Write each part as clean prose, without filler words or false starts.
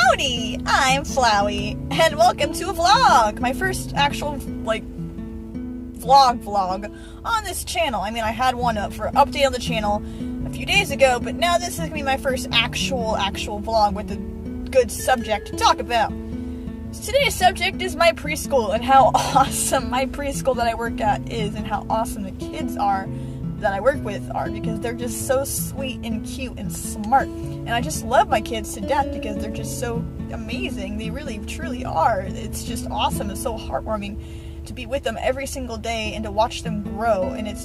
Howdy! I'm Flowey, and welcome to a vlog! My first actual, vlog on this channel. I mean, I had one up for update on the channel a few days ago, but now this is gonna be my first actual vlog with a good subject to talk about. So today's subject is my preschool and how awesome my preschool that I work at is, and how awesome the kids are that I work with are, because they're just so sweet and cute and smart. And I just love my kids to death because they're just so amazing. They really, truly are. It's just awesome. It's so heartwarming to be with them every single day and to watch them grow. And it's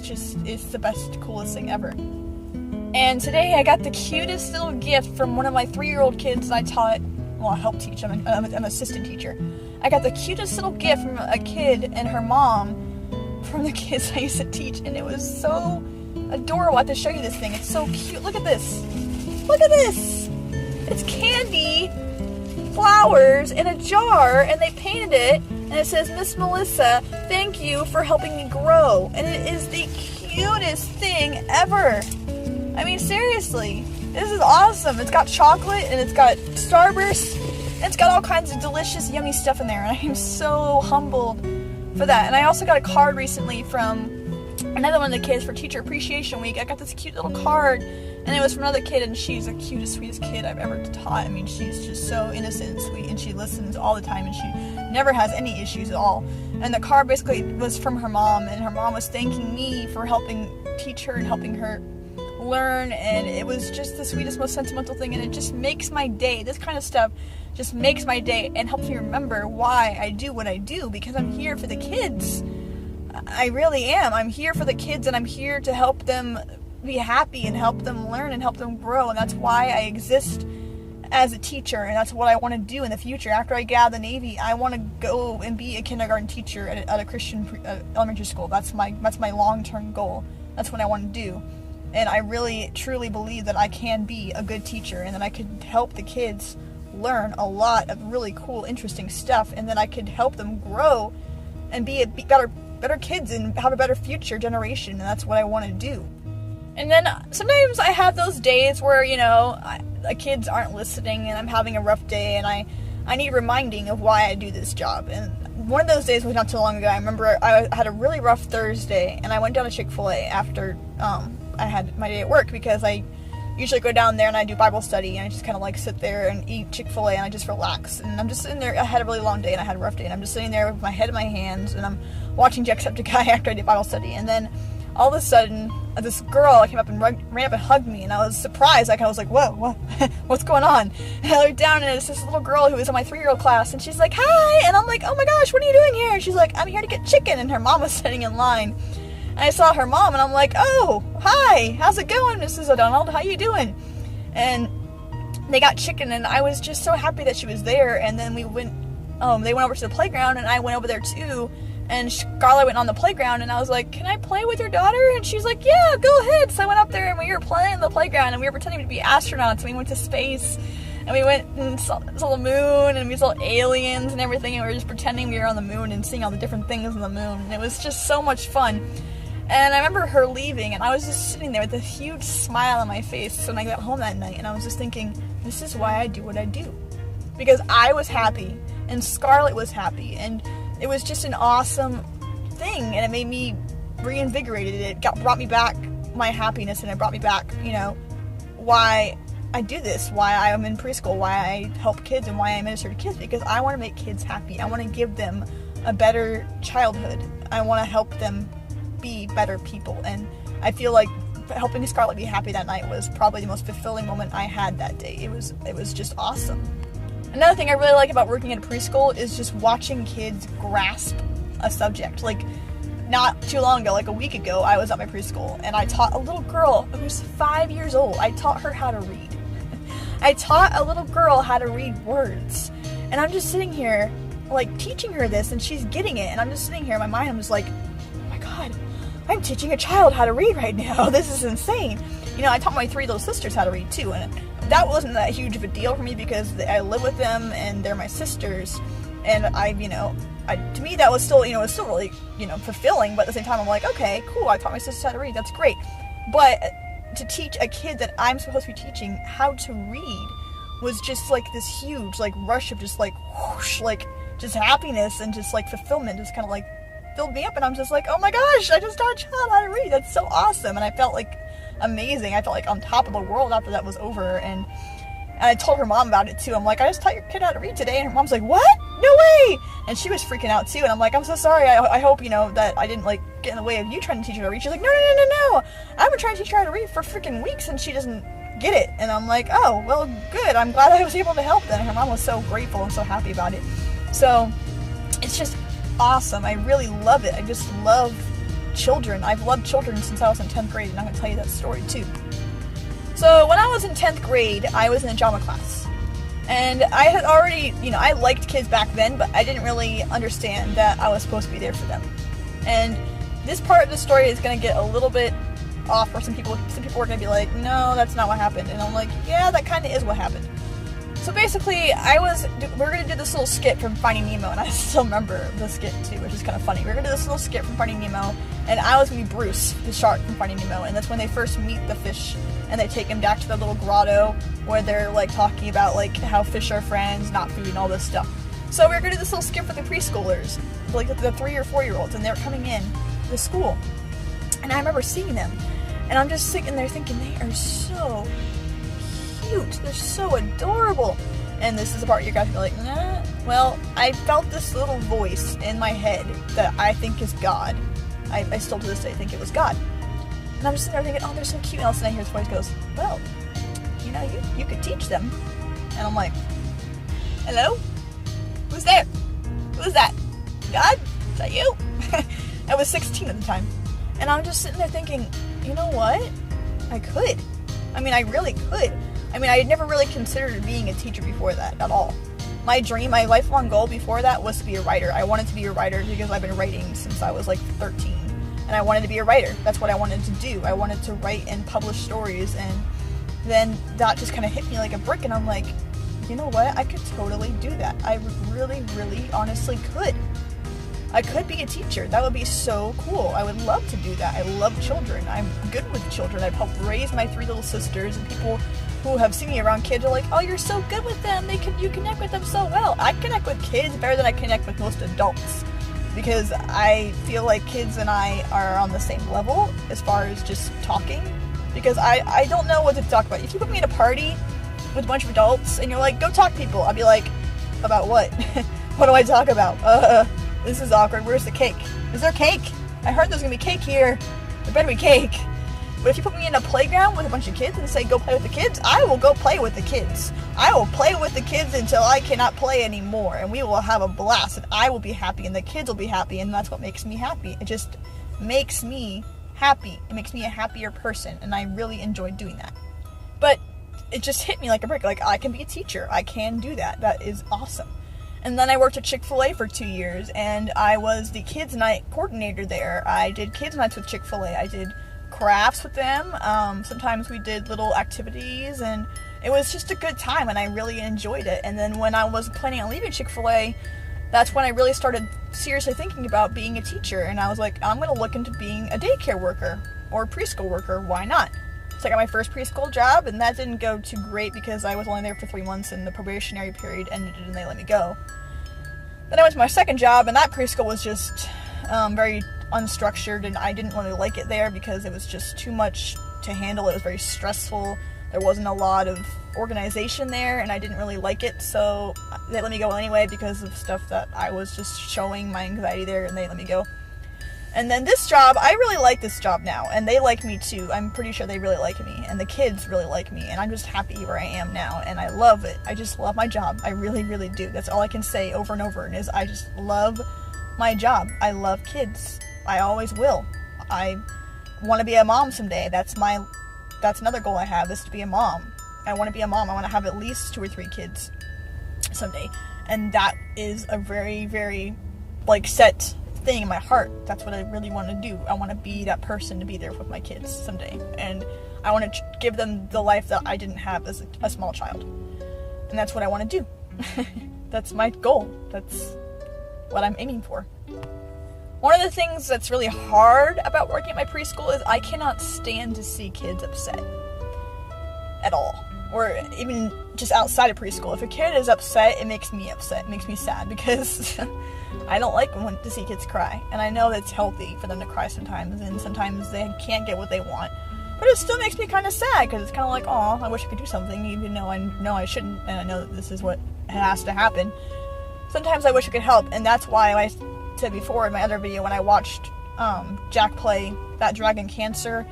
the best, coolest thing ever. And today I got the cutest little gift from one of my 3-year-old kids that I taught. Well, I help teach. I'm an assistant teacher. I got the cutest little gift from a kid and her mom from the kids I used to teach, and it was so adorable. I have to show you this thing. It's so cute. Look at this. Look at this. It's candy, flowers in a jar, and they painted it, and it says, "Miss Melissa, thank you for helping me grow." And it is the cutest thing ever. I mean, seriously. This is awesome. It's got chocolate, and it's got Starburst, and it's got all kinds of delicious, yummy stuff in there, and I am so humbled for that. And I also got a card recently from another one of the kids for Teacher Appreciation Week. I got this cute little card, and it was from another kid, and she's the cutest, sweetest kid I've ever taught. I mean, she's just so innocent and sweet, and she listens all the time, and she never has any issues at all. And the card basically was from her mom, and her mom was thanking me for helping teach her and helping her learn, and it was just the sweetest, most sentimental thing, and it just makes my day. This kind of stuff just makes my day and helps me remember why I do what I do, because I'm here for the kids. I really am. I'm here for the kids, and I'm here to help them be happy and help them learn and help them grow, and that's why I exist as a teacher, and that's what I want to do in the future. After I get out of the Navy, I want to go and be a kindergarten teacher at a Christian elementary school. That's my long-term goal. That's what I want to do. And I really, truly believe that I can be a good teacher, and that I could help the kids learn a lot of really cool, interesting stuff, and that I could help them grow and be better kids and have a better future generation, and that's what I want to do. And then sometimes I have those days where, the kids aren't listening, and I'm having a rough day, and I need reminding of why I do this job. And one of those days was not too long ago. I remember I had a really rough Thursday, and I went down to Chick-fil-A after I had my day at work, because I usually go down there and I do Bible study, and I just kind of sit there and eat Chick-fil-A, and I just relax. And I'm just sitting there. I had a really long day and I had a rough day, and I'm just sitting there with my head in my hands, and I'm watching Jacksepticeye after I did Bible study. And then all of a sudden, this girl came up and ran up and hugged me, and I was surprised. I was like, whoa, what's going on? And I looked down, and it's this little girl who was in my 3-year-old class, and she's like, "Hi!" And I'm like, "Oh my gosh, what are you doing here?" And she's like, "I'm here to get chicken," and her mom was sitting in line. And I saw her mom, and I'm like, "Oh, hi, how's it going, Mrs. O'Donnell? How you doing?" And they got chicken, and I was just so happy that she was there. And then they went over to the playground, and I went over there too. And Scarlett went on the playground, and I was like, "Can I play with your daughter?" And she's like, "Yeah, go ahead." So I went up there, and we were playing on the playground, and we were pretending to be astronauts, and we went to space. And we went and saw the moon, and we saw aliens and everything, and we were just pretending we were on the moon and seeing all the different things on the moon. And it was just so much fun. And I remember her leaving, and I was just sitting there with a huge smile on my face when I got home that night, and I was just thinking, this is why I do what I do. Because I was happy, and Scarlett was happy, and it was just an awesome thing, and it made me reinvigorated. It brought me back my happiness, and it brought me back, why I do this, why I am in preschool, why I help kids, and why I minister to kids, because I want to make kids happy. I want to give them a better childhood. I want to help them be better people, and I feel like helping Scarlett be happy that night was probably the most fulfilling moment I had that day. It was just awesome. Another thing I really like about working at a preschool is just watching kids grasp a subject. Not too long ago, a week ago, I was at my preschool, and I taught a little girl who was 5 years old. I taught her how to read. I taught a little girl how to read words, and I'm just sitting here teaching her this, and she's getting it, and I'm just sitting here in my mind, I'm just like, oh my god, I'm teaching a child how to read right now. This is insane. I taught my 3 little sisters how to read too, and that wasn't that huge of a deal for me because I live with them and they're my sisters, and to me that was still, it was still really, fulfilling, but at the same time I'm like, okay, cool, I taught my sisters how to read, that's great. But to teach a kid that I'm supposed to be teaching how to read was just like this huge like rush of just like whoosh, like just happiness and just like fulfillment just kind of like filled me up, and I'm just like, oh my gosh, I just taught a child how to read. That's so awesome. And I felt like amazing. I felt like on top of the world after that was over. And I told her mom about it too. I'm like, I just taught your kid how to read today. And her mom's like, what? No way! And she was freaking out too. And I'm like, I'm so sorry. I hope, you know, that I didn't like get in the way of you trying to teach her to read. She's like, no. I've been trying to teach her how to read for freaking weeks and she doesn't get it. And I'm like, oh, well, good. I'm glad I was able to help then. Her mom was so grateful and so happy about it. So it's just awesome. I really love it. I just love children. I've loved children since I was in 10th grade, and I'm going to tell you that story too. So when I was in 10th grade, I was in a drama class. And I had already, you know, I liked kids back then, but I didn't really understand that I was supposed to be there for them. And this part of the story is going to get a little bit off for some people. Some people are going to be like, no, that's not what happened. And I'm like, yeah, that kind of is what happened. So basically, we're going to do this little skit from Finding Nemo, and I still remember the skit too, which is kind of funny. We're going to do this little skit from Finding Nemo, and I was going to be Bruce, the shark from Finding Nemo, and that's when they first meet the fish, and they take him back to the little grotto, where they're like talking about like how fish are friends, not food, and all this stuff. So we're going to do this little skit for the preschoolers, like the 3 or 4 year olds, and they're coming in to school. And I remember seeing them, and I'm just sitting there thinking, they are so cute, they're so adorable. And this is the part you guys are like, nah. Well, I felt this little voice in my head that I think is God. I still to this day think it was God. And I'm just sitting there thinking, oh, they're so cute. And all of a sudden I hear this voice goes, well, you know, you could teach them. And I'm like, hello? Who's there? Who's that? God? Is that you? I was 16 at the time. And I'm just sitting there thinking, you know what? I could. I mean, I really could. I mean, I had never really considered being a teacher before that at all. My dream, my lifelong goal before that was to be a writer. I wanted to be a writer because I've been writing since I was like 13. And I wanted to be a writer. That's what I wanted to do. I wanted to write and publish stories. And then that just kind of hit me like a brick. And I'm like, you know what? I could totally do that. I really, really honestly could. I could be a teacher. That would be so cool. I would love to do that. I love children. I'm good with children. I've helped raise my 3 little sisters, and people who have seen me around kids are like, oh, you're so good with them. You connect with them so well. I connect with kids better than I connect with most adults, because I feel like kids and I are on the same level as far as just talking, because I don't know what to talk about. If you put me at a party with a bunch of adults and you're like, go talk to people, I'll be like, about what? What do I talk about? This is awkward. Where's the cake? Is there cake? I heard there's gonna be cake here. There better be cake. But if you put me in a playground with a bunch of kids and say, go play with the kids, I will go play with the kids. I will play with the kids until I cannot play anymore. And we will have a blast. And I will be happy. And the kids will be happy. And that's what makes me happy. It just makes me happy. It makes me a happier person. And I really enjoy doing that. But it just hit me like a brick. Like, I can be a teacher. I can do that. That is awesome. And then I worked at Chick-fil-A for 2 years. And I was the kids' night coordinator there. I did kids' nights with Chick-fil-A. I did crafts with them. Sometimes we did little activities, and it was just a good time, and I really enjoyed it. And then when I was planning on leaving Chick-fil-A, that's when I really started seriously thinking about being a teacher. And I was like, I'm going to look into being a daycare worker or a preschool worker. Why not? So I got my first preschool job, and that didn't go too great because I was only there for 3 months and the probationary period ended and they let me go. Then I went to my second job, and that preschool was just very unstructured, and I didn't really like it there because it was just too much to handle. It was very stressful. There wasn't a lot of organization there, and I didn't really like it, so they let me go anyway because of stuff that I was just showing my anxiety there, and they let me go. And then this job, I really like this job now, and they like me too. I'm pretty sure they really like me, and the kids really like me, and I'm just happy where I am now, and I love it. I just love my job. I really, really do. That's all I can say over and over, and is I just love my job. I love kids. I always will. I want to be a mom someday. That's another goal I have, is to be a mom. I want to be a mom. I want to have at least 2 or 3 kids someday. And that is a very, very, set thing in my heart. That's what I really want to do. I want to be that person to be there with my kids someday. And I want to give them the life that I didn't have as a small child. And that's what I want to do. That's my goal. That's what I'm aiming for. One of the things that's really hard about working at my preschool is I cannot stand to see kids upset. At all. or even just outside of preschool. If a kid is upset, it makes me upset. It makes me sad because I don't like to see kids cry. And I know that it's healthy for them to cry sometimes, and sometimes they can't get what they want. But it still makes me kind of sad because it's kind of like, oh, I wish I could do something, even though I know I shouldn't, and I know that this is what has to happen. Sometimes I wish I could help, and that's why I said before in my other video when I watched Jack play That Dragon Cancer.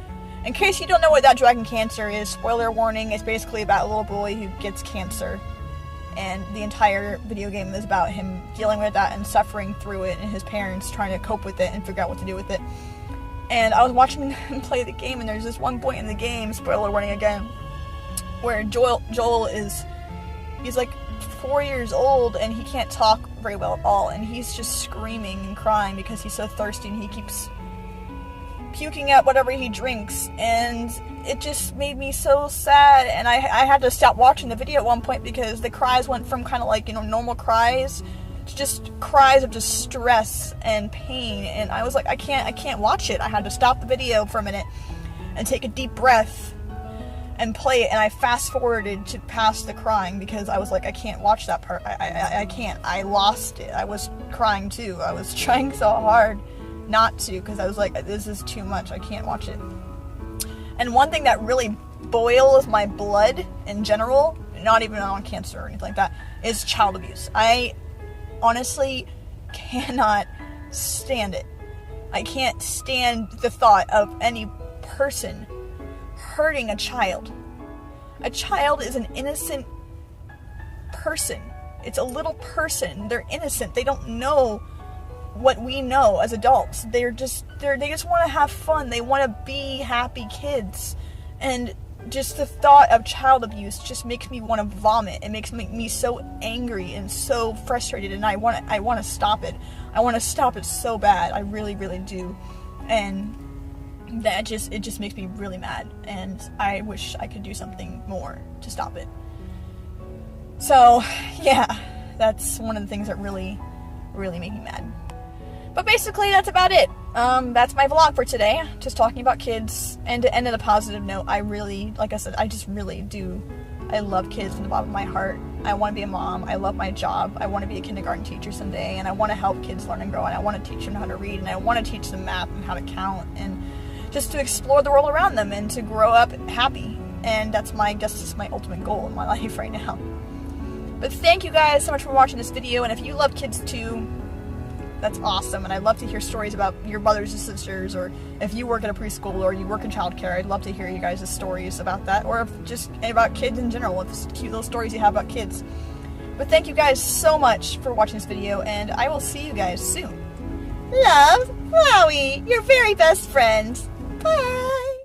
In case you don't know what That Dragon Cancer is, spoiler warning, it's basically about a little boy who gets cancer. And the entire video game is about him dealing with that and suffering through it, and his parents trying to cope with it and figure out what to do with it. And I was watching him play the game, and there's this one point in the game, spoiler warning again, where Joel he's like 4 years old, and he can't talk very well at all, and he's just screaming and crying because he's so thirsty, and he keeps puking out whatever he drinks, and it just made me so sad, and I had to stop watching the video at one point because the cries went from kind of like, normal cries to just cries of distress and pain, and I was like, I can't watch it. I had to stop the video for a minute and take a deep breath and play it, and I fast forwarded to past the crying because I was like, I can't watch that part. I can't. I lost it. I was crying too. I was trying so hard not to because I was like, this is too much. I can't watch it. And one thing that really boils my blood in general, not even on cancer or anything like that, is child abuse. I honestly cannot stand it. I can't stand the thought of any person hurting a child. A child is an innocent person. It's a little person. They're innocent. They don't know what we know as adults. They just want to have fun. They want to be happy kids. And just the thought of child abuse just makes me want to vomit. It makes me so angry and so frustrated, and I want to stop it. I want to stop it so bad. I really, really do. And it just makes me really mad, and I wish I could do something more to stop it. So, yeah, that's one of the things that really, really make me mad. But basically, that's about it. That's my vlog for today. Just talking about kids. And to end on a positive note, I really, like I said, I just really do. I love kids from the bottom of my heart. I want to be a mom. I love my job. I want to be a kindergarten teacher someday. And I want to help kids learn and grow. And I want to teach them how to read. And I want to teach them math and how to count. And just to explore the world around them and to grow up happy. And that's my ultimate goal in my life right now. But thank you guys so much for watching this video. And if you love kids too, that's awesome, and I'd love to hear stories about your brothers and sisters, or if you work at a preschool or you work in childcare, I'd love to hear you guys' stories about that, or if just about kids in general, with cute little stories you have about kids. But thank you guys so much for watching this video, and I will see you guys soon. Love, Flowey, your very best friend. Bye!